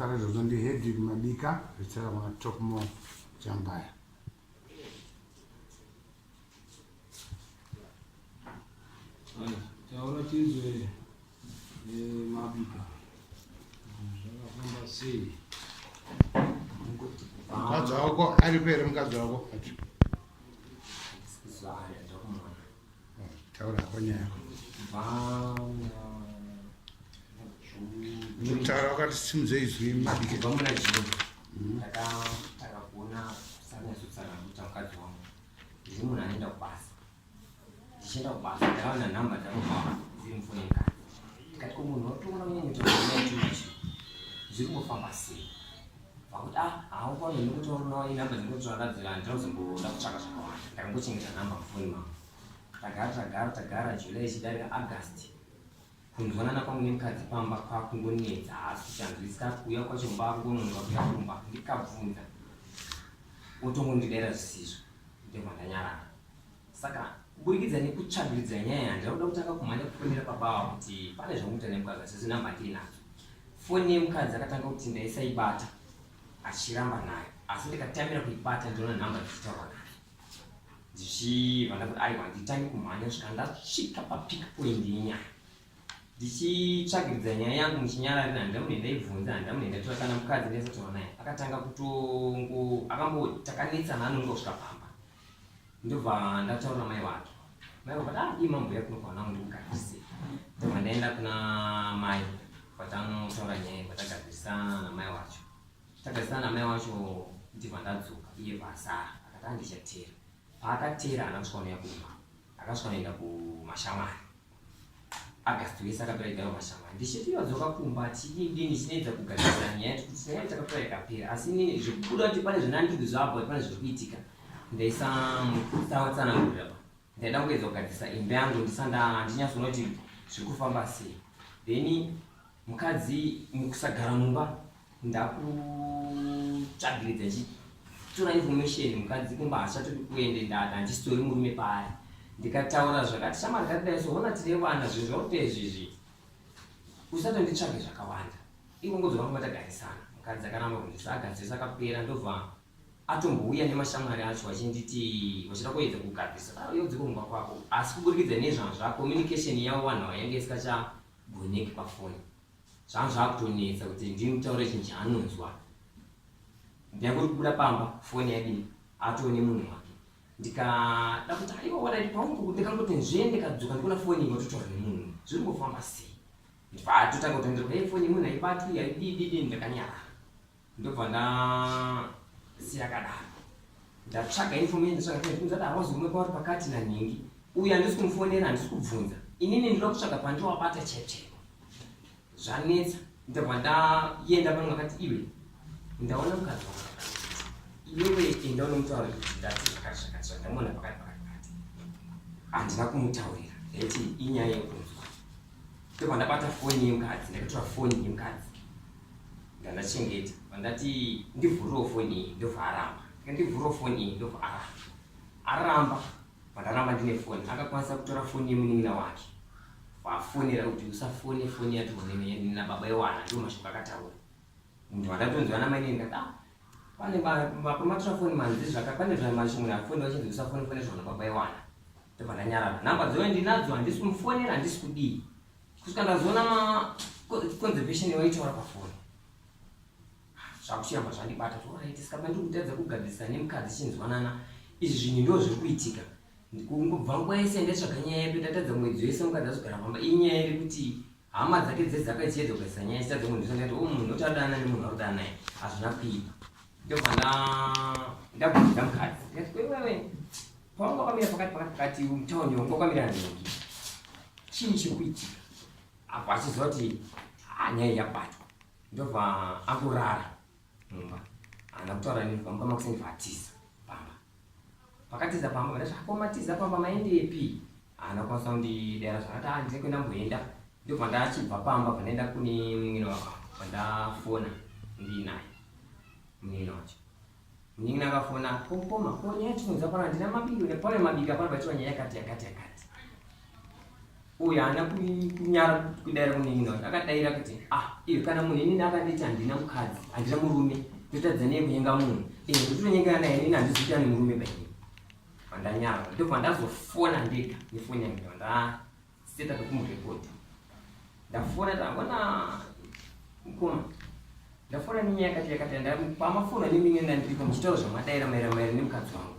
kare zondi hedi mabika zitara kuna top mo chambaya. Taona tizo mabika. Kwamba si mkazi wako alipere mkazi wako ati taura kwenye mtara wakati simze izwi mabike vamuna jini takakuona sana susana kuta mkazi wangu izi munhu anoenda kubasa ndichienda kubasa ndakaona nhamba dzakobva dziri mufoni kati tikati kumunhu watoona kunyanyotoaitunacho zviri kungofamba sei pakuti haukwani nekutoona inhamba dzinotorakadzira ndinozomboda kutsvaka zvakawanda ndakangochengeta nhamba mufoni mangu tagara July ichidarika August kunzwanana kwangu nemukadzi pamba kwakungonetsa asi kuti handisika kuuya kwacho mbakungononoka kuya kumba ndikabvunza otongondidera zvisizvo ndebva ndanyarara. Saka kuburikidza nekutsvagiridza nyaya handauda kutanga kumhanya kufonera baba kuti pane zvamuita nemukadzi asi zinhamba ndinadzo. Foni yemukadzi akatanga kuti ndaisaibata achiramba nayo asi ndikatamira kuibata ndiona nhamba dzichitaura nayo ndichibva ndakuti aiwa nditange kumhanya kusvika ndasvika papeak point yenyaya ndichitsvagiridza nyaya yangu muchinyararira handamune ndaibvunza handamune ndatora kana mukadzi ndaisataura naye akatanga kutongo akambotakanetsana anonga kusvika pamba ndobva ndataura mai wake vakati dii mambo yako nokwana kuti mukadzi ndobva ndaenda kuna mai patanotaura nyaya patagadzirisana namai wacho tagadzirisana namai wacho ndibva ndadzoka iye pasara akati andichatera paakatera haana kusvika unoya kumba akasvika unoenda kumashamwari August wese akapera igara kumashamwari ndichiti wadzoka kumba tidini chinoedza kugadzirisa nyaya yati kuti nyaya takapera ikapera asi inini zvekubuda kuti pane zvinandidzi zvabva kuti pane zviri kuitika ndaisamutsanangurira ndaida kuedza kugadzirisa imba yangu ndinyatsona kuti zviri kufamba sei. Then mukadzi mukusagara mumba ndakutsvagiridza ndichitora information mukadzi kumba hachatodi kuende handisitori murume paari ndikataura zvakati shamarikatidaisona tine vana zvinhu zvakuita izvizvi usatonditsvage zvakawanda ikongodzoka kumba tagarisana. Mukadzi akaramba kundisa agadzirisa akapera ndobva atombouya nemashamwari acho vachinditi vachida kuedza kugadzirisa yodzoka kumba kwako asi kuburikidza nezvanhu communication yavo vanhu yange isingachagoneki pafoni zvangu zvakutonetsa kuti ndimutaure chinhu chaanonzwa ndangori kubuda pamba foni yadini atone munhu wake ndikada kuti aiwa wadai paungu ndikangoti nzve ndikadzoka ndikuona foni inototaura nemunhu zviri kufamba sei ndibva atotanga kutonderwa foni yemunhu aibatwi aidididi ndakanyarara ndobva ndasiya kadaro ndatsvaga information ndibvunza kuti hawazi umwe kwauri pakati nanhingi uyu handisi kumufonera handisi kubvunza inini ndinoda kutsvaga pandiwabata chepchepo zvanetsa ndobva ndaenda pano akati iwe ndaona mukadzi wangu iwewe enda unomutaura kuti ndati zvakati ndamona pakati handina kumutaurira ndaiti inyaya yekunzwa ndobva ndabata foni yemukadzi ndakatora foni yemukadzi ndandachengeta vandati ndivhuriwo foni iyi ndobva aramba ndivhuriwo foni iyi ndobva aramba vandaramba ndine foni akakwanisa kutora foni yemunin'ina wake vafonera kuti usafone foni yatonena baba iwana ndiwo mashoko akataura munhu wandatonzwa namaine ndikati pane pamatora foni manzi pane zvamashomuna afoni vachinzi usafone fone zvona baba iwana ndobva ndanyarara nhamba dzove ndinadzo handisi kumufonera handisi kudii kusvika ndazoona conservation yaitaura pafoni zvakuchiramba zvandibata toraiti sikapa ndiri kutadza kugadzirisa nemukadzi chinzwanana izvi zvinhu ndo zviri kuitika kungobva nguva yese ndatsvaga nyaya yedu ndatadza mwedzi wese mukadzi azogara pamba inyaya iri kuti hama dzake dzese dzakachiedza kugaisa nyaya chitadza munhu ndisandati munhu otadana nemunhu arikudana naye hazvina kuipa ndobva ndabvunza mukadzi ndikati kwewewe paunga wakamira pakati mutaoni wangu wakamira nanhingi chii chiri kuitika apo achiziva kuti nyaya yabatwa ndobva angorara mumba haana kutaura nepamba makusendibva atiza pamba pakatiza pamba vandazvakomatiza pamba maindepi haana kwanisa kundidera zvakati handine kuenda mboenda ndobva ndachibva pamba pandaenda kune munin'ina wako pandafona ndiinaye munin'ina wacho munin'ina akafona kokoma ko nyaya chikunza pana ndina mabiko nepane mabika pana batiwa nyaya yakati uyu haana kunyara kudara kuningina akadaira kuti iyo kana munhu inini akanditi handina mukadzi handina murume totadza neye kunyenga munhu ndotonyengana naye inini handizi kuita nemurume baini vandanyara ndobva ndazofona ndega nefoni yangu ndaseta kekumurekodi ndafona ndangona mukoma ndafona nenyaya yakati pamafona neminge ndiripo muchitaura zvamadaira maira nemukadzi wangu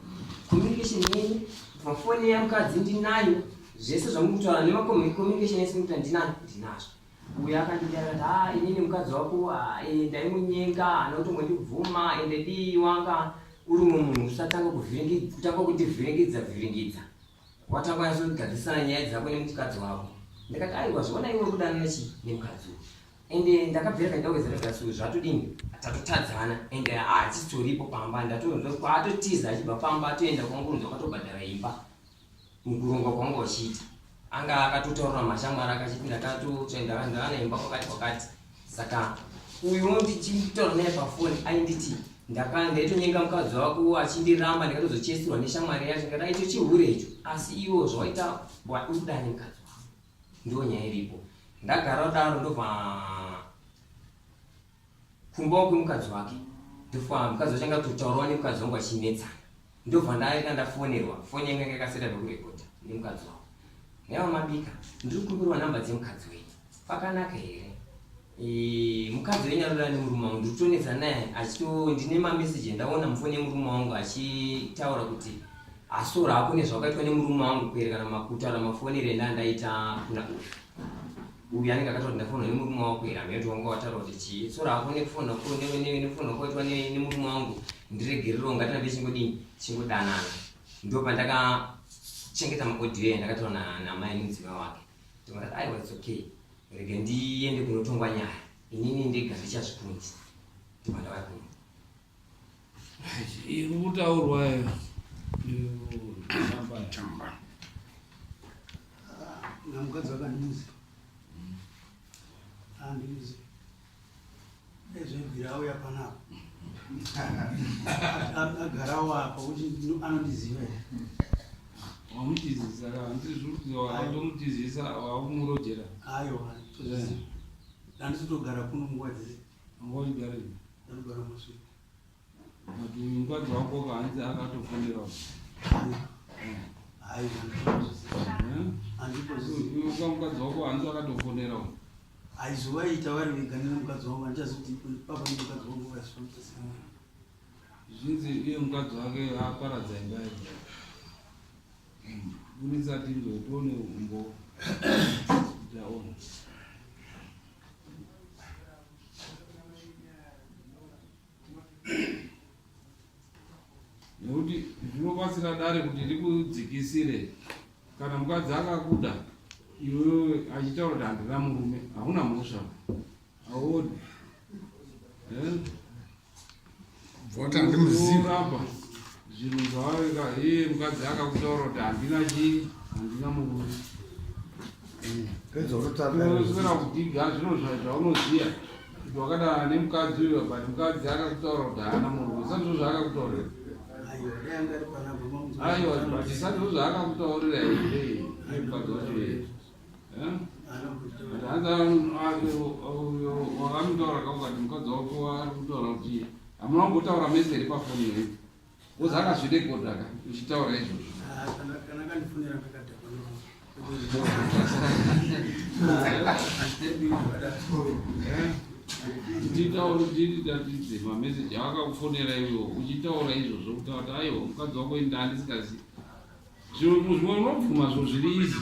communication yenyu pafoni yamukadzi ndinayo zvese zvamukutaura nemacommunication ese mukuta ndinazvo uyo akandidara kuti inini mukadzi wako ndaimunyenga hana kutombondibvuma ende dii wanga uri munhu usatanga kutivhiringidza watanga yasogadzisana nyaya dzako nemukadzi wako ndakati aiwa zvaona iwe kudana nemukadzi ende ndakabvira kandawezeragasuku zvatodini tatotadzana ende hatistoripo pamba ndatotiza achibva pamba atoenda kwangu akatobhadhara imba mukuronga kwangu wachiita anga akatotaura mashamwari akachipinda ndakana imba kwakati saka uyu ndichitaura naye pafoni ainditi ndaitonyenga mukadzi wako achindiramba ndikatozochesirwa neshamwari yacho ngati aicho chihure icho asi iwo zvawaita waduda nemukadzi wako ndo nyaya iripo ndagara daro ndobva kumba kwemukadzi wake ndobva mukadzi wacho angatotaurawa nemukadzi wangu achinetsana ndobva ndaenda ndafonerwa foni yangu yakaseta nekurekodha nemukadzi wako naiva mabika ndiri kukumbirwa namba dzemukadzi wenyu pakanaka here mukadzi wenyu arorana nemurume wangu ndiri kutonetsa naye ndine mameseji ndaona mufoni yemurume wangu achitaura kuti asora ako nezvakaitwa nemurume wangu kwere kana kutaura mafonere ndandaita kuna uyu anenge akataura kuti ndafonwa nemurume wako kwere ameti wanga wataura kuti chii sora ako nekufonwa kwaitwa nemurume wangu ndiregerero ngatinande chingodanana ndopa ndakachengeta maaudio ndakataura namai nemudzimai wake ndikati aiwa its okay rege ndiende kunotongwa nyaya inini ndega ndichazvikunzi ndopa ndauya kuno iri kutaurwayo namukadzi wakandiuza andiuze ezvebvira auya panapo agarawo apa kuti anondiziva here wamutizisa watomutizisa wakumurojera aiwa handisitogara kuno nguva dzese angoigare anogara masuri kuti mukadzi wako kahanzi akatofonerawo uka mukadzi wako hanzi akatofonerawo aizovaita vari vega nemukadzi wangu handichazoti papa nemukadzi wangu vaisvamutasiaa zvinzi iye mukadzi wake aparadza imba yedu unisati nzotone umbo taona nekuti zvinobatsira dare kuti rikudzikisire kana mukadzi akakuda iwewe achitaura kuti handina murume hauna mhosva aoni vota ndimuziva zvinhu zvavaveka iye mukadzi akakutaura kuti handina chii handina murume sera kudhiga zvino zvaunoziya kuti wakadana nemukadzi uyo but mukadzi akakutaura kuti haana murume sandizvo zvaakakutaurira aiwa sandizvo zvaakakutaurira here mukadzi wacho here wakamutaura kakati mukadzi wako ari kutaura kuti hamuna kumbotaura mese iri pafoni yeyu ozi akazvirekodhaka uchitaura izvozvo titauritatize mameseji avakakufonera iwewo uchitaura izvozvo kutaura kuti aiwa mukadzi wako indaandisikazivi zvimwe unobvuma zvo zviri izi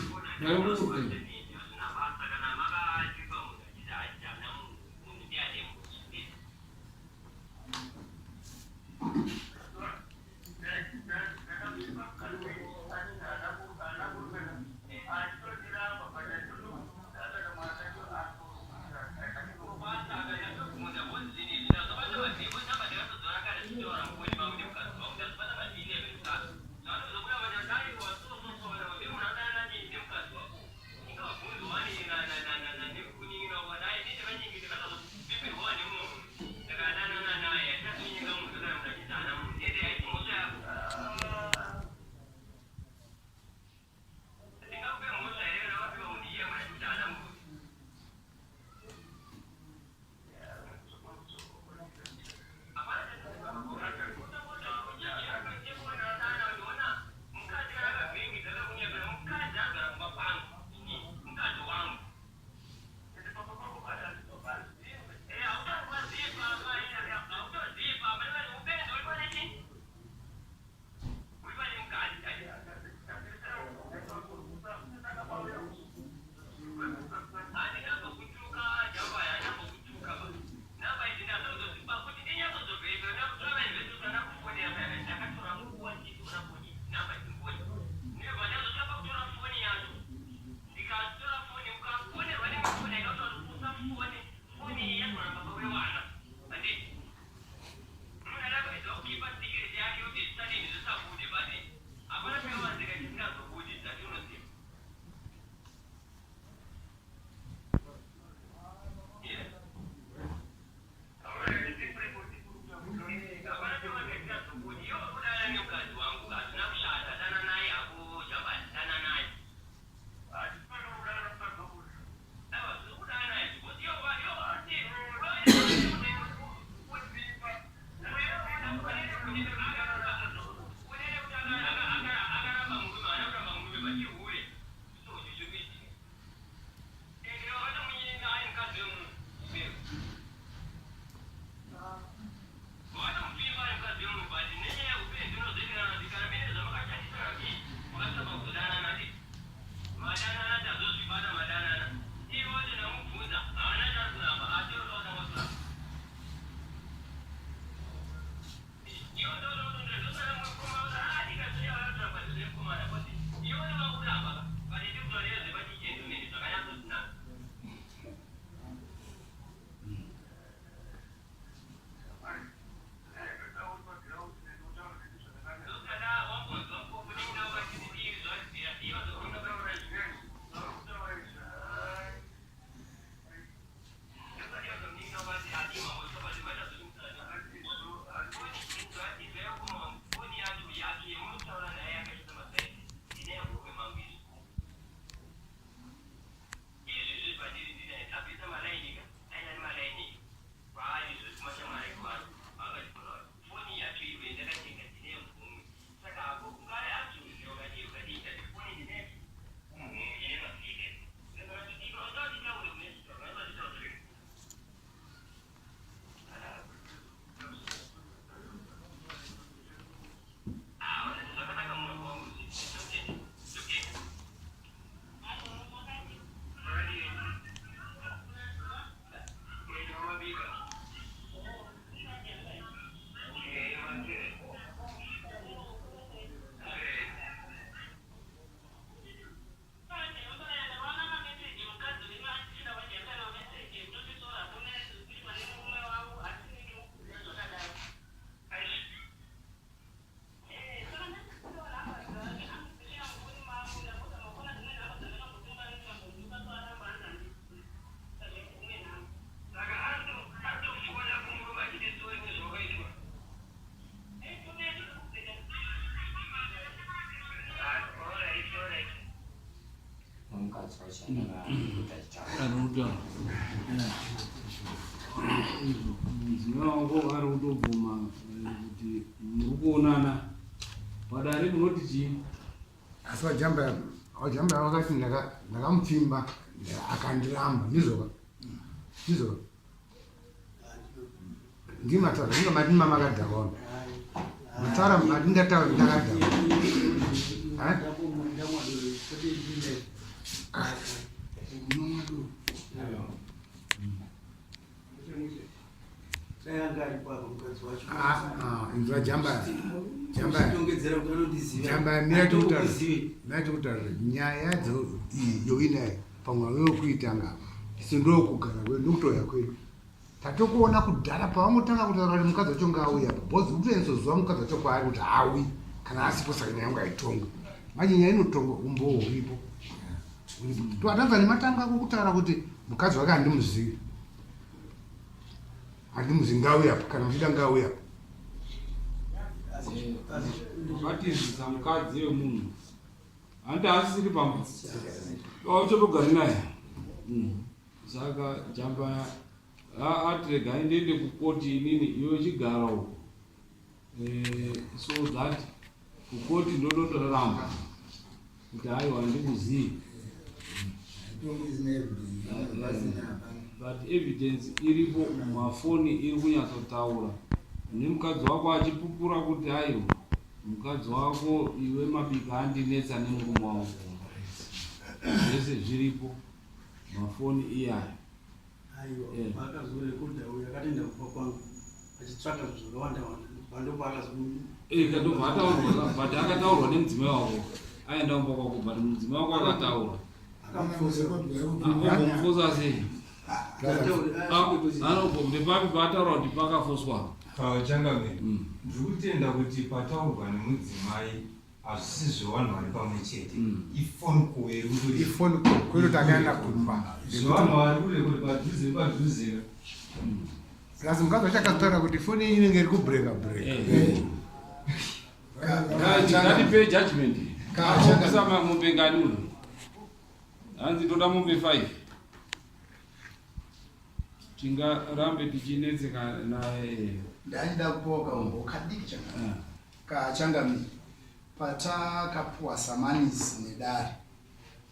Mudzimawangu ari kutobvuma kuti muri kuonana padare munoti chii? Asi wajamba wakati ndakamupfimba akandiramba ndizvoka ndimataura inga madima makadhakona mataura madingataura ndakadhakona inzwa jamba kutaura nyaya yoinayo pamwe wekuitanga sindokugara kwedu ndokutoya kwedu tatokuona kudhara pavangotanga kutaura kuti mukadzi wacho ngaauya bhozi kutoenzozuva mukadzi wacho kwaari kuti haawi kana asipo saka nyaya yangu aitonga manje nyaya inotonga umbowo uripo twatanza nematanga ako kutaura kuti mukadzi wake handimuzivi ngauyapo kana muchida ngauyapo vakatizisa mukadzi wemunhu handi asisiri pamba auchotogari naye saka jamba atirega ndiende kukoti inini iwe chigara uko so that kukoti ndodotoraramba kuti aiwa ndikuzivi but evidence iripo mumafoni iri kunyatsotaura nemukadzi wako achipupura kuti aiwa mukadzi wako iwe mabika handinetsa nemurume wangu zvese zviripo mafoni iyayo katobva ataurwa but akataurwa nemudzimai wako aenda kumba kwako but mudzimai wako akataura akomfosa sei kuti papi pataura kuti pakafoswa changamire ndikutenda kuti pataurwa nemudzimai hazvisi zvevanhu vari pamwe chete ifoni kwekuti akaenda kumba zvevanhu vari kure kuti padhuze plus mukadzi wacho akataura kuti foni iyi inenge iri kubreka ngatipe judgment kusama mombe ngani uno hanzi toda mombe 5 tingarambe tichinetseka naye ndaida kupoka umbo kadiki changa kachangamira patakapuwa samanisi nedare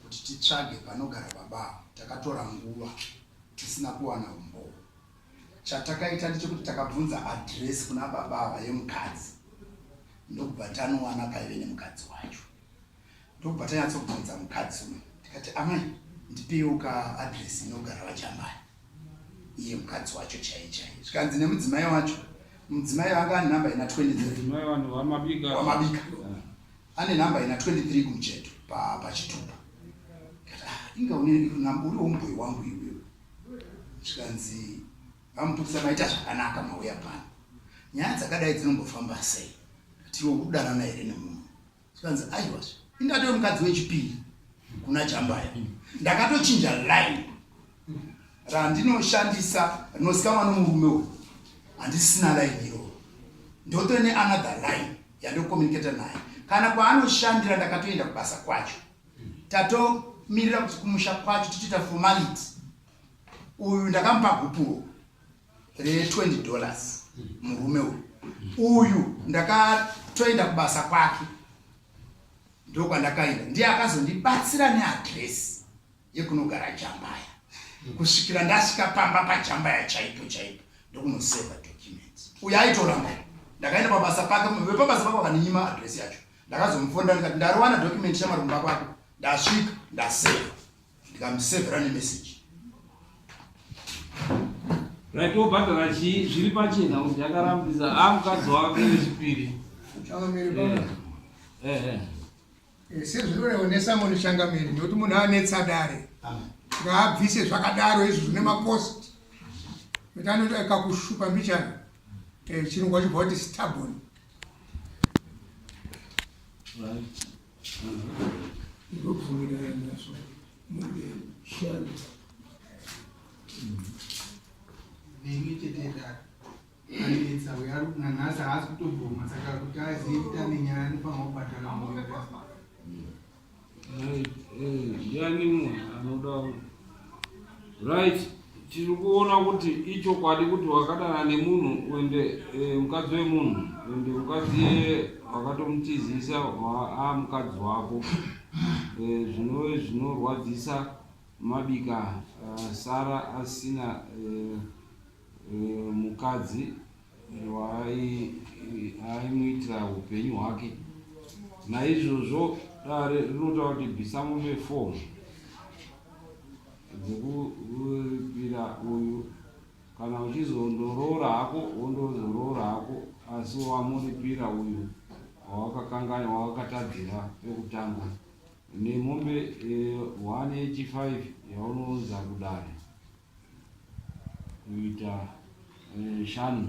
kuti titsvage panogara baba takatora nguva tisina kuwana umbo. Chatakaita ndechekuti takabvunza adresi kuna baba yemukadzi ndokubva tanowana paive nemukadzi wacho. Ndokubva tanyatsokubvunza mukadzi uyu tikati amai ndipewo ka adresi inogara vachambaya iye mukadzi wacho chaichai. Zvikanzi nemudzimai wacho, mudzimai anga ane namba ina 23 wamabika ane namba ina 23 kumucheto pachitupa. Inga uri umboyi wangu iwewe. Zvikanzi vamupikisa maita zvakanaka mauya pano. Nyaya dzakadai dzinombofamba sei? Tiwo kudanana here nemunhu. Zvikanzi aiwa indatowe mukadzi wechipiri kuna Jambaya. Ndakatochinja line randinoshandisa rinozikanwa nomurume uyu. Handisina line iyo. Ndotore neanother line yandokomunicata naye. Kana kwaanoshandira ndakatoenda kubasa kwacho. Tatomirira kuti kumusha kwacho tichiita formality. Uyu ndakamupa gupuro $20 murume uyu. Uyu ndakatoenda kubasa kwake. Ndokwandakaenda. Ndiye akazondibatsira neadresi yekunogara Jambaya. Kusvikira ndasvika pamba paJambaya chaipo ndokunoseva documents. Uyu aitoramba. Ndakaenda pabasa pake, wepabasa pake wakaninyima adresi yacho. Ndakazomufonda ndikati ndariwana document chamarumba kwako. Ndasvika ndaseva. Ndikamusevera nemessage. Right, obhadhara zviri pachena kuti yakarambisa mukadzi wake wechipiri. Changamiri sezvinoonesa munhu Changamiri nekuti munhu anetsa dare ngaabvise zvakadaro izvi zvine makosti kuti anoti akakushupa mbichana chirungu chibva kuti stubborn. Ndokubvumira naso shano nemitetera anetsa uyari nanhasi haasi kutobvuma saka kuti azive kuti ane nyaya anofanira kubhadhara moyo. Ndiani munhu anoda right. Tiri kuona kuti ichokwadi kuti wakadana nemunhu uende mukadzi wemunhu uende mukadzi wakatomutizisa mukadzi wako zvinorwadzisa mabika Sara asina mukadzi aimuitira upenyu hwake. Naizvozvo dare rinotaura kuti bhisamume 4 dzekuripira uyu. Kana uchizondoroora hako wondozoroora hako, asi wamuripira uyu wawakakanganya wawakatadzira pekutanga nemombe 185 yaunonza kudare kuita 5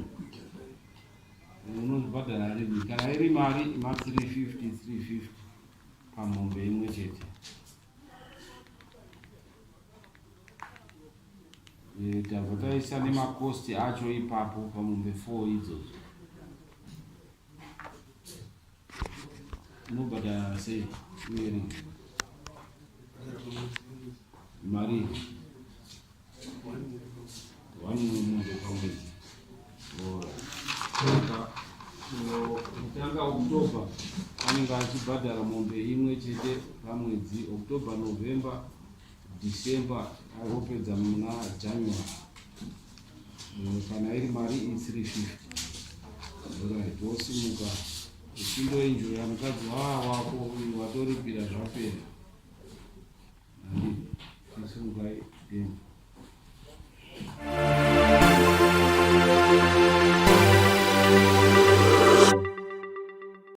unozobhadhara ribi. Kana iri mari ima 350 pamombe imwe chete. Tabva taisa nemakosti acho ipapo pamombe 4 idzodzo. Unobhadhara sei uye mari 1 mumwe pamwedzi. Kutanga Oktoba anenge achibhadhara mombe imwe chete pamwedzi. Oktoba, November, December agopedza muna January. Kana iri mari i350. Alright, wosimuka uchindoenjoya mukadzi wako uyu watoripira zvapera. Handii tisimukai demo.